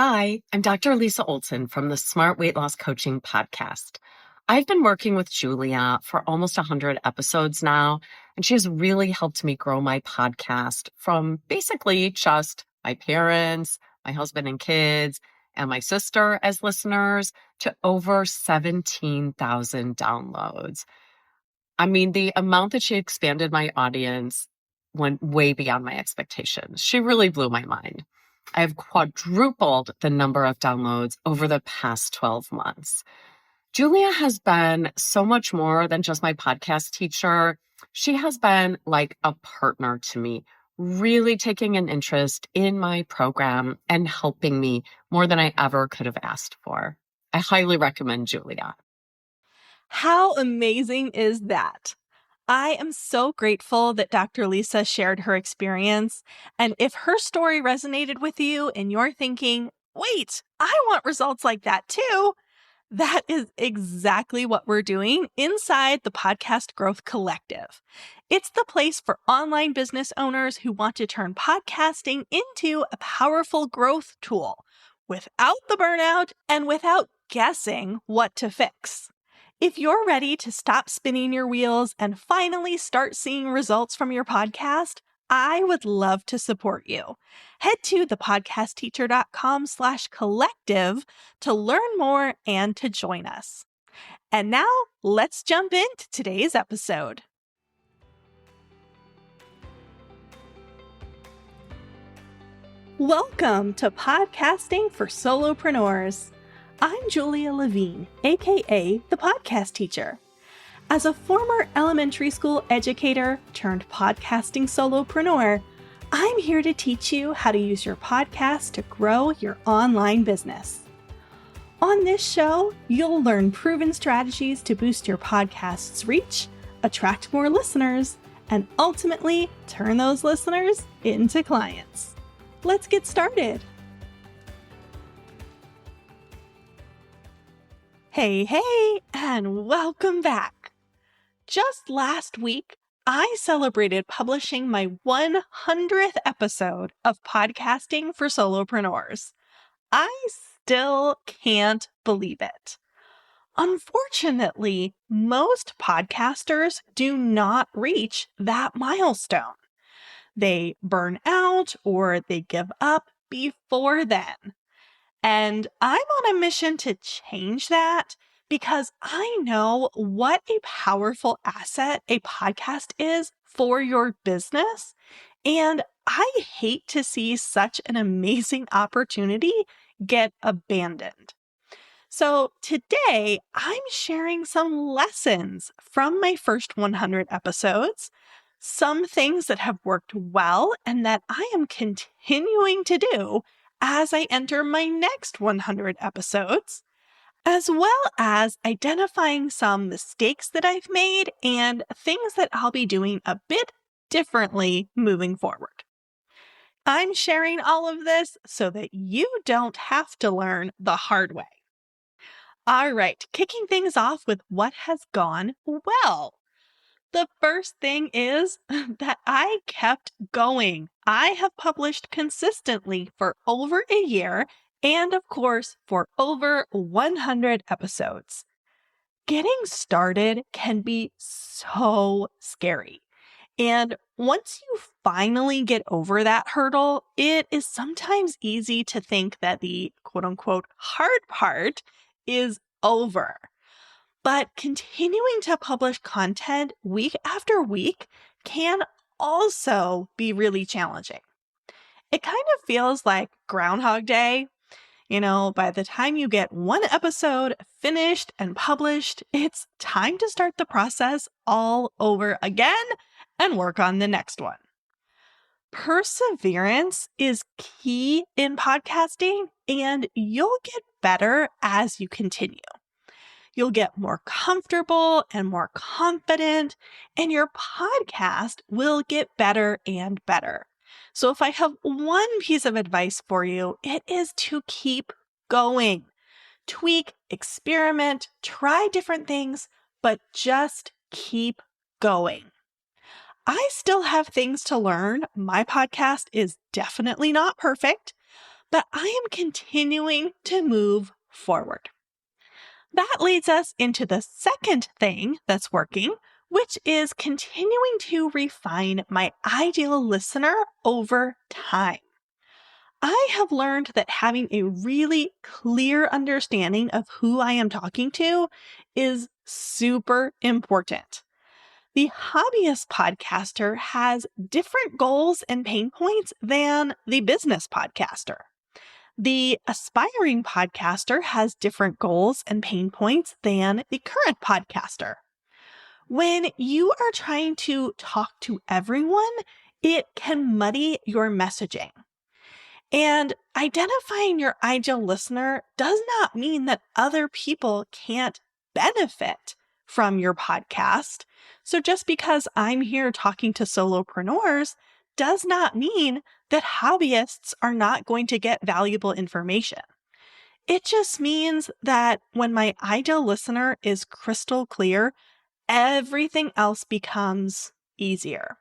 Hi, I'm Dr. Lisa Olson from the Smart Weight Loss Coaching Podcast. I've been working with Julia for almost 100 episodes now, and she has really helped me grow my podcast from basically just my parents, my husband and kids, and my sister as listeners to over 17,000 downloads. I mean, the amount that she expanded my audience went way beyond my expectations. She really blew my mind. I have quadrupled the number of downloads over the past 12 months. Julia has been so much more than just my podcast teacher. She has been like a partner to me, really taking an interest in my program and helping me more than I ever could have asked for. I highly recommend Julia. How amazing is that? I am so grateful that Dr. Lisa shared her experience. And if her story resonated with you and you're thinking, wait, I want results like that too, that is exactly what we're doing inside the Podcast Growth Collective. It's the place for online business owners who want to turn podcasting into a powerful growth tool without the burnout and without guessing what to fix. If you're ready to stop spinning your wheels and finally start seeing results from your podcast, I would love to support you. Head to thepodcastteacher.com/collective to learn more and to join us. And now let's jump into today's episode. Welcome to Podcasting for Solopreneurs. I'm Julia Levine, aka the Podcast Teacher. As a former elementary school educator turned podcasting solopreneur, I'm here to teach you how to use your podcast to grow your online business. On this show, you'll learn proven strategies to boost your podcast's reach, attract more listeners, and ultimately turn those listeners into clients. Let's get started. Hey, and welcome back. Just last week, I celebrated publishing my 100th episode of Podcasting for Solopreneurs. I still can't believe it. Unfortunately, most podcasters do not reach that milestone. They burn out or they give up before then. And I'm on a mission to change that because I know what a powerful asset a podcast is for your business. And I hate to see such an amazing opportunity get abandoned. So today I'm sharing some lessons from my first 100 episodes, some things that have worked well and that I am continuing to do as I enter my next 100 episodes, as well as identifying some mistakes that I've made and things that I'll be doing a bit differently moving forward. I'm sharing all of this so that you don't have to learn the hard way. All right, kicking things off with what has gone well. The first thing is that I kept going. I have published consistently for over a year and, of course, for over 100 episodes. Getting started can be so scary. And once you finally get over that hurdle, it is sometimes easy to think that the quote-unquote hard part is over. But continuing to publish content week after week can also be really challenging. It kind of feels like Groundhog Day. By the time you get one episode finished and published, it's time to start the process all over again and work on the next one. Perseverance is key in podcasting, and you'll get better as you continue. You'll get more comfortable and more confident, and your podcast will get better and better. So if I have one piece of advice for you, it is to keep going. Tweak, experiment, try different things, but just keep going. I still have things to learn. My podcast is definitely not perfect, but I am continuing to move forward. That leads us into the second thing that's working, which is continuing to refine my ideal listener over time. I have learned that having a really clear understanding of who I am talking to is super important. The hobbyist podcaster has different goals and pain points than the business podcaster. The aspiring podcaster has different goals and pain points than the current podcaster. When you are trying to talk to everyone, it can muddy your messaging. And identifying your ideal listener does not mean that other people can't benefit from your podcast. So just because I'm here talking to solopreneurs does not mean that hobbyists are not going to get valuable information. It just means that when my ideal listener is crystal clear, everything else becomes easier.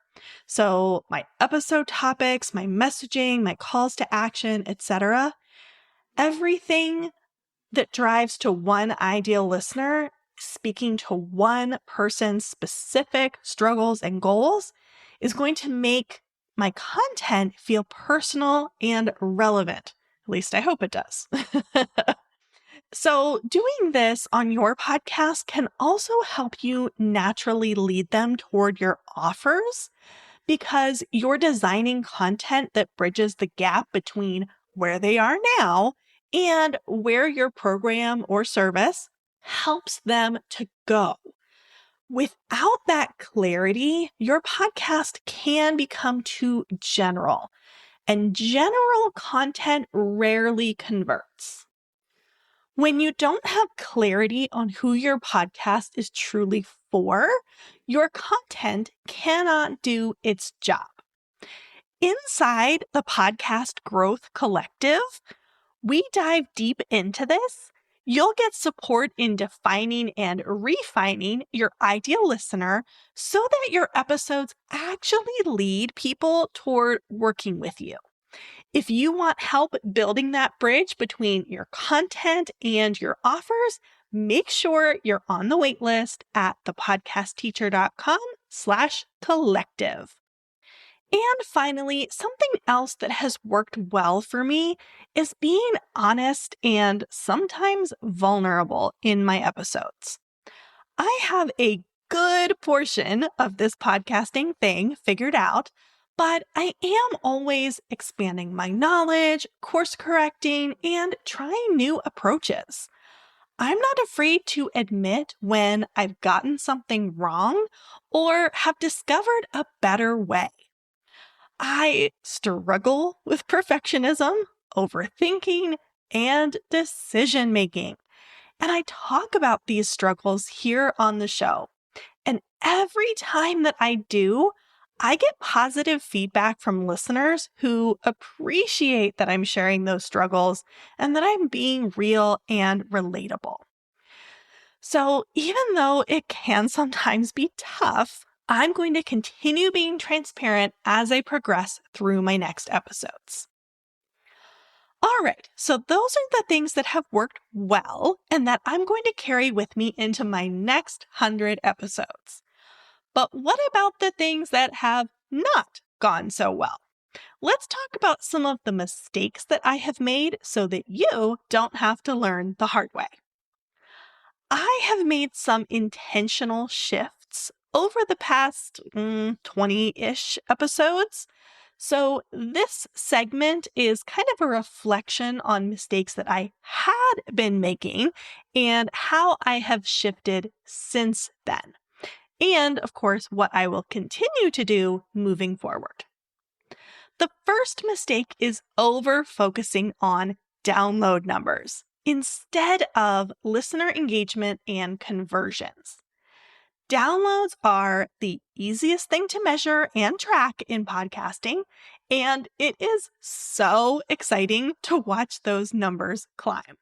So my episode topics, my messaging, my calls to action, etc., everything that drives to one ideal listener, speaking to one person's specific struggles and goals, is going to make my content feel personal and relevant. At least I hope it does. So doing this on your podcast can also help you naturally lead them toward your offers because you're designing content that bridges the gap between where they are now and where your program or service helps them to go. Without that clarity, your podcast can become too general, and general content rarely converts. When you don't have clarity on who your podcast is truly for, your content cannot do its job. Inside the Podcast Growth Collective, we dive deep into this. You'll get support in defining and refining your ideal listener so that your episodes actually lead people toward working with you. If you want help building that bridge between your content and your offers, make sure you're on the wait list at thepodcastteacher.com/collective. And finally, something else that has worked well for me is being honest and sometimes vulnerable in my episodes. I have a good portion of this podcasting thing figured out, but I am always expanding my knowledge, course correcting, and trying new approaches. I'm not afraid to admit when I've gotten something wrong or have discovered a better way. I struggle with perfectionism, overthinking, and decision making. And I talk about these struggles here on the show. And every time that I do, I get positive feedback from listeners who appreciate that I'm sharing those struggles and that I'm being real and relatable. So even though it can sometimes be tough, I'm going to continue being transparent as I progress through my next episodes. All right, so those are the things that have worked well and that I'm going to carry with me into my next 100 episodes. But what about the things that have not gone so well? Let's talk about some of the mistakes that I have made so that you don't have to learn the hard way. I have made some intentional shifts over the past 20-ish episodes. So this segment is kind of a reflection on mistakes that I had been making and how I have shifted since then. And of course, what I will continue to do moving forward. The first mistake is over-focusing on download numbers instead of listener engagement and conversions. Downloads are the easiest thing to measure and track in podcasting, and it is so exciting to watch those numbers climb.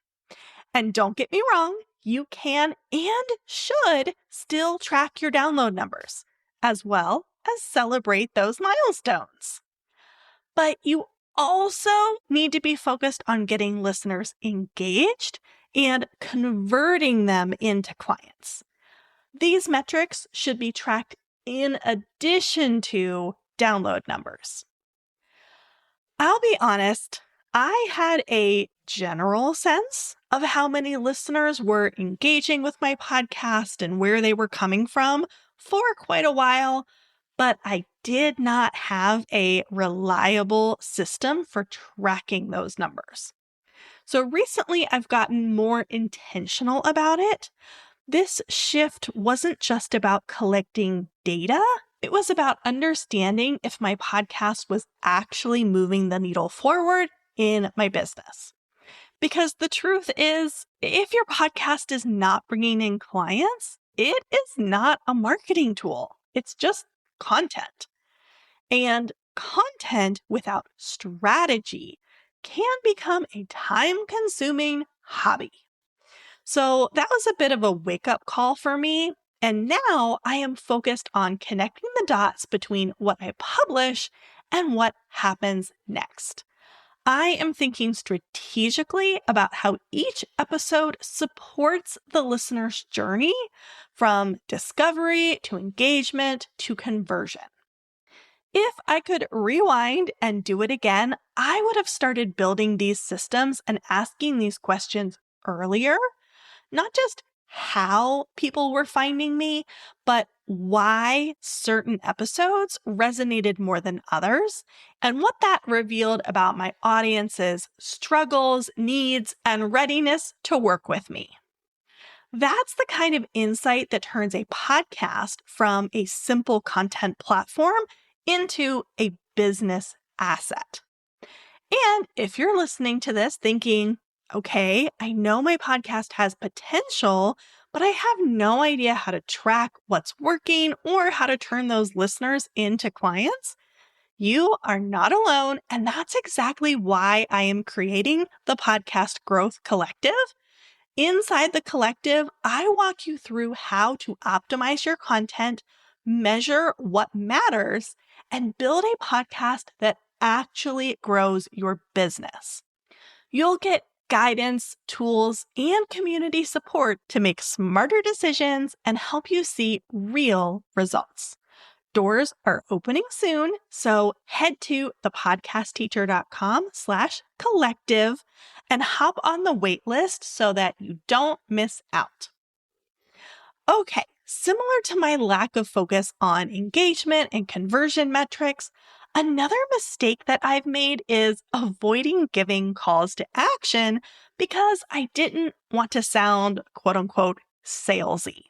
And don't get me wrong, you can and should still track your download numbers, as well as celebrate those milestones. But you also need to be focused on getting listeners engaged and converting them into clients. These metrics should be tracked in addition to download numbers. I'll be honest, I had a general sense of how many listeners were engaging with my podcast and where they were coming from for quite a while, but I did not have a reliable system for tracking those numbers. So recently, I've gotten more intentional about it. This shift wasn't just about collecting data. It was about understanding if my podcast was actually moving the needle forward in my business. Because the truth is, if your podcast is not bringing in clients, it is not a marketing tool. It's just content. And content without strategy can become a time-consuming hobby. So that was a bit of a wake-up call for me. And now I am focused on connecting the dots between what I publish and what happens next. I am thinking strategically about how each episode supports the listener's journey from discovery to engagement to conversion. If I could rewind and do it again, I would have started building these systems and asking these questions earlier. Not just how people were finding me, but why certain episodes resonated more than others, and what that revealed about my audience's struggles, needs, and readiness to work with me. That's the kind of insight that turns a podcast from a simple content platform into a business asset. And if you're listening to this thinking, okay, I know my podcast has potential, but I have no idea how to track what's working or how to turn those listeners into clients, you are not alone. And that's exactly why I am creating the Podcast Growth Collective. Inside the collective, I walk you through how to optimize your content, measure what matters, and build a podcast that actually grows your business. You'll get guidance, tools, and community support to make smarter decisions and help you see real results. Doors are opening soon, so head to thepodcastteacher.com/collective and hop on the wait list so that you don't miss out. Okay, similar to my lack of focus on engagement and conversion metrics, another mistake that I've made is avoiding giving calls to action because I didn't want to sound quote unquote salesy.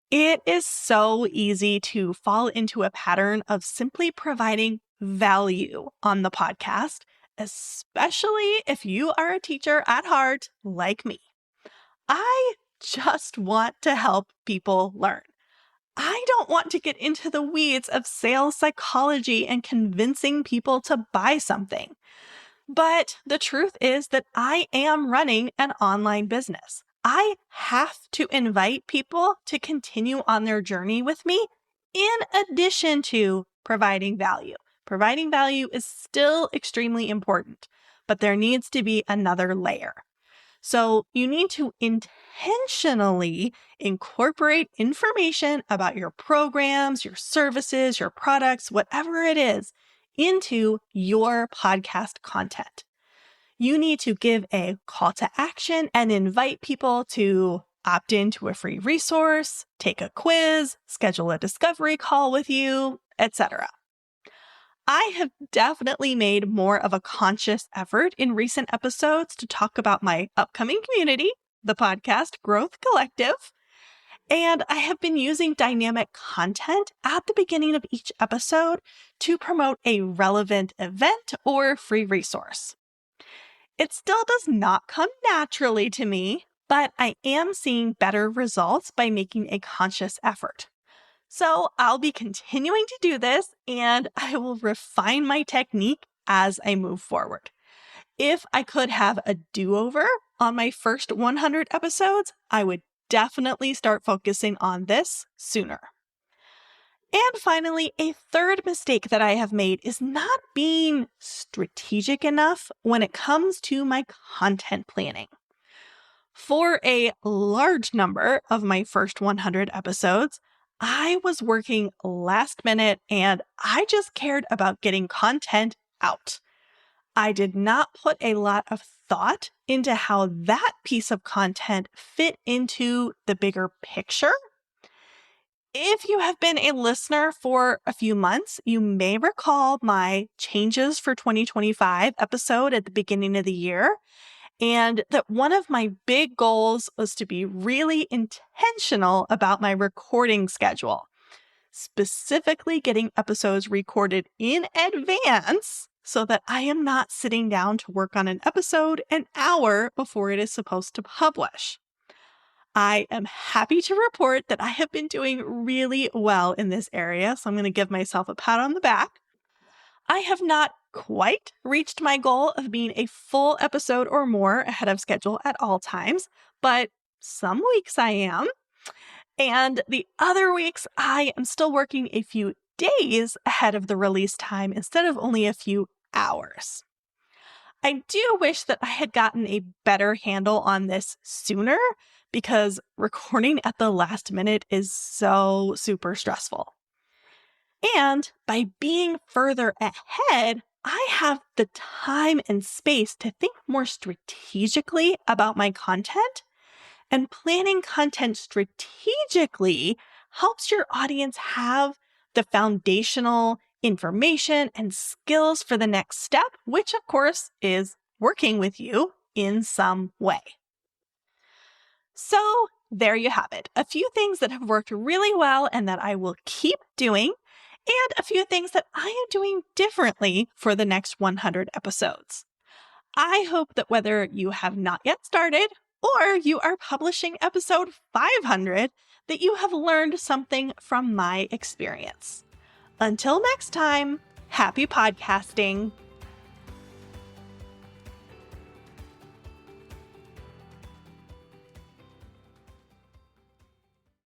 It is so easy to fall into a pattern of simply providing value on the podcast, especially if you are a teacher at heart like me. I just want to help people learn. I don't want to get into the weeds of sales psychology and convincing people to buy something. But the truth is that I am running an online business. I have to invite people to continue on their journey with me in addition to providing value. Providing value is still extremely important, but there needs to be another layer. So you need to intentionally incorporate information about your programs, your services, your products, whatever it is, into your podcast content. You need to give a call to action and invite people to opt into a free resource, take a quiz, schedule a discovery call with you, etc. I have definitely made more of a conscious effort in recent episodes to talk about my upcoming community, the Podcast Growth Collective, and I have been using dynamic content at the beginning of each episode to promote a relevant event or free resource. It still does not come naturally to me, but I am seeing better results by making a conscious effort. So I'll be continuing to do this, and I will refine my technique as I move forward. If I could have a do-over on my first 100 episodes, I would definitely start focusing on this sooner. And finally, a third mistake that I have made is not being strategic enough when it comes to my content planning. For a large number of my first 100 episodes, I was working last minute and I just cared about getting content out. I did not put a lot of thought into how that piece of content fit into the bigger picture. If you have been a listener for a few months, you may recall my changes for 2025 episode at the beginning of the year, and that one of my big goals was to be really intentional about my recording schedule, specifically getting episodes recorded in advance so that I am not sitting down to work on an episode an hour before it is supposed to publish. I am happy to report that I have been doing really well in this area, so I'm going to give myself a pat on the back. I have not quite reached my goal of being a full episode or more ahead of schedule at all times, but some weeks I am. And the other weeks, I am still working a few days ahead of the release time instead of only a few hours. I do wish that I had gotten a better handle on this sooner because recording at the last minute is so super stressful. And by being further ahead, I have the time and space to think more strategically about my content. And planning content strategically helps your audience have the foundational information and skills for the next step, which of course is working with you in some way. So there you have it. A few things that have worked really well and that I will keep doing, and a few things that I am doing differently for the next 100 episodes. I hope that whether you have not yet started or you are publishing episode 500, that you have learned something from my experience. Until next time, happy podcasting.